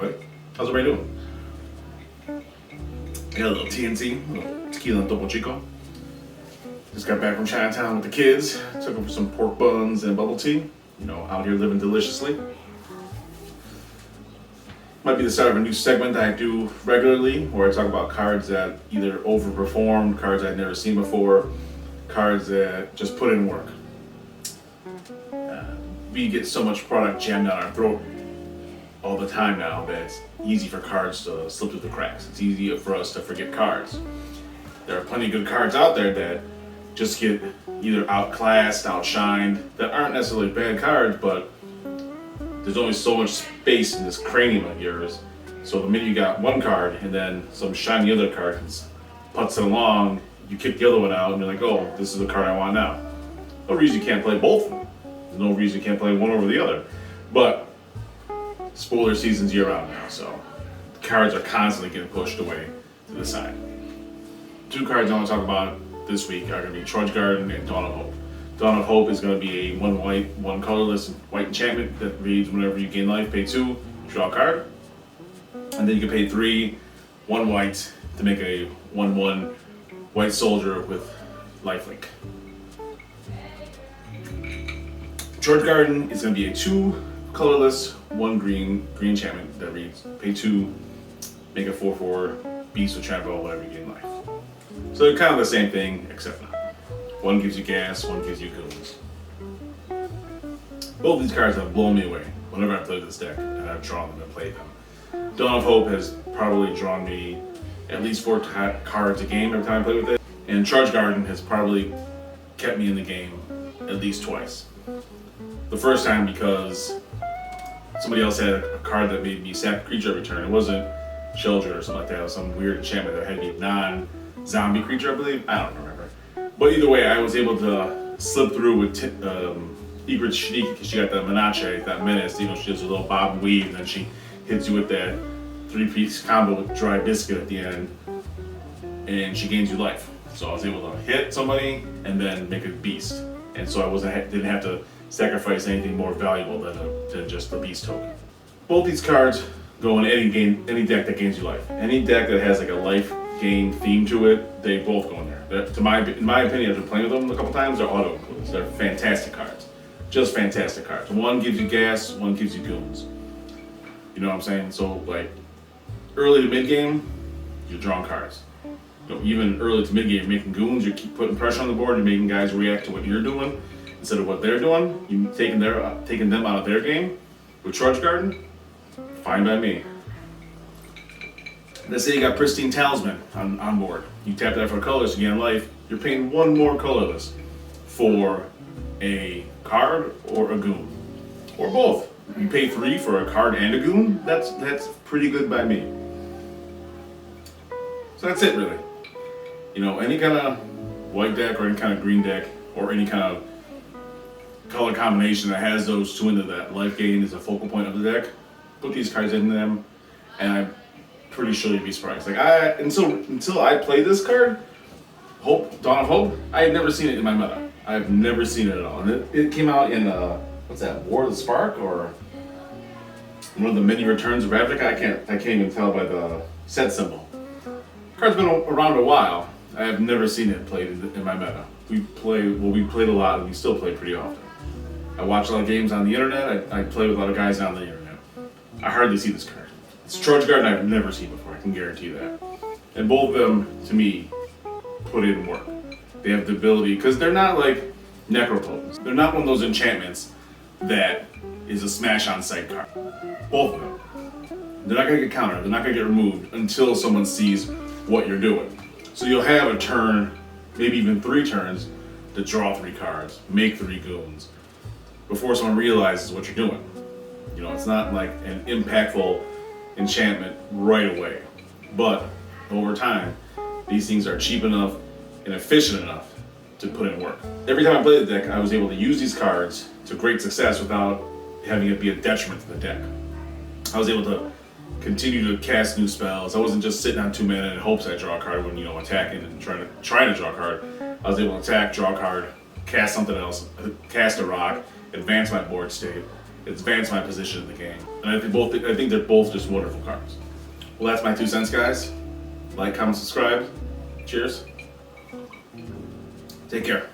everybody. How's everybody doing? I got a little TNT, a little tequila and Topo Chico. Just got back from Chinatown with the kids. Took them for some pork buns and bubble tea. You know, out here living deliciously. Might be the start of a new segment that I do regularly, where I talk about cards that either overperformed, cards I'd never seen before, cards that just put in work. We get so much product jammed down our throat all the time now that it's easy for cards to slip through the cracks. It's easy for us to forget cards. There are plenty of good cards out there that just get either outclassed, outshined, that aren't necessarily bad cards, but there's only so much space in this cranium of yours. So the minute you got one card and then some shiny other card puts it along, you kick the other one out and you're like, oh, this is the card I want now. No reason you can't play both of them. There's no reason you can't play one over the other. But spoiler season's year round now, so cards are constantly getting pushed away to the side. Two cards I want to talk about this week are going to be Trudge Garden and Dawn of Hope. Dawn of Hope is going to be a one white, one colorless white enchantment that reads whenever you gain life, pay 2, draw a card. And then you can pay 3, 1 white to make a 1/1 white soldier with lifelink. Trudge Garden is going to be a 2 colorless, 1 green enchantment that reads pay 2, make a 4/4 beast with trample whenever you gain life. So they're kind of the same thing, except not. One gives you gas, one gives you goons. Both these cards have blown me away whenever I played this deck, and I've drawn them and played them. Dawn of Hope has probably drawn me at least 4 cards a game every time I play with it, and Trudge Garden has probably kept me in the game at least twice. The first time because somebody else had a card that made me sack a creature every turn. It wasn't Shelter or something like that. It was some weird enchantment that had to be non-zombie creature, I believe. I don't remember. But either way, I was able to slip through with Egret Shanique because she got that Menache, that menace. You know, she does a little bob and weave, and then she hits you with that 3-piece combo with dry biscuit at the end, and she gains you life. So I was able to hit somebody and then make a beast, and so didn't have to sacrifice anything more valuable than just the beast token. Both these cards go in any deck that gains you life. Any deck that has like a life gain theme to it, they both go in there. In my opinion, I've been playing with them a couple times, they're auto includes. They're fantastic cards. Just fantastic cards. One gives you gas, one gives you goons. You know what I'm saying? So like early to mid game, you're drawing cards. You know, even early to mid game, you're making goons, you keep putting pressure on the board, you're making guys react to what you're doing instead of what they're doing. You're taking them out of their game. With Trudge Garden, fine by me. Let's say you got Pristine Talisman on board. You tap that for colors to gain life. You're paying 1 more colorless for a card or a goon, or both. You pay 3 for a card and a goon. That's pretty good by me. So that's it really. You know, any kind of white deck or any kind of green deck or any kind of color combination that has those 2 into that life gain is a focal point of the deck. Put these cards in them, and I'm pretty sure you'd be surprised. Like until I played this card, Dawn of Hope, I had never seen it in my meta. I've never seen it at all. And it came out in what's that, War of the Spark, or one of the many returns of Ravnica? I can't even tell by the set symbol. The card's been around a while. I have never seen it played in my meta. We played a lot, and we still play pretty often. I watch a lot of games on the internet. I play with a lot of guys on the internet. I hardly see this card. It's Trudge Garden I've never seen before, I can guarantee that. And both of them, to me, put in work. They have the ability, because they're not like Necropotence. They're not one of those enchantments that is a smash on sight card. Both of them. They're not going to get countered, they're not going to get removed until someone sees what you're doing. So you'll have a turn, maybe even 3 turns, to draw 3 cards, make 3 goons, before someone realizes what you're doing. You know, it's not like an impactful enchantment right away, but over time these things are cheap enough and efficient enough to put in work. Every time I played the deck, I was able to use these cards to great success without having it be a detriment to the deck. I was able to continue to cast new spells. I wasn't just sitting on 2 mana in hopes I draw a card when, you know, attacking and trying to draw a card. I was able to attack, draw a card, cast something else, cast a rock, advance my board state, advance my position in the game. And I think they're both just wonderful cards. Well, that's my 2 cents, guys. Like, comment, subscribe. Cheers. Take care.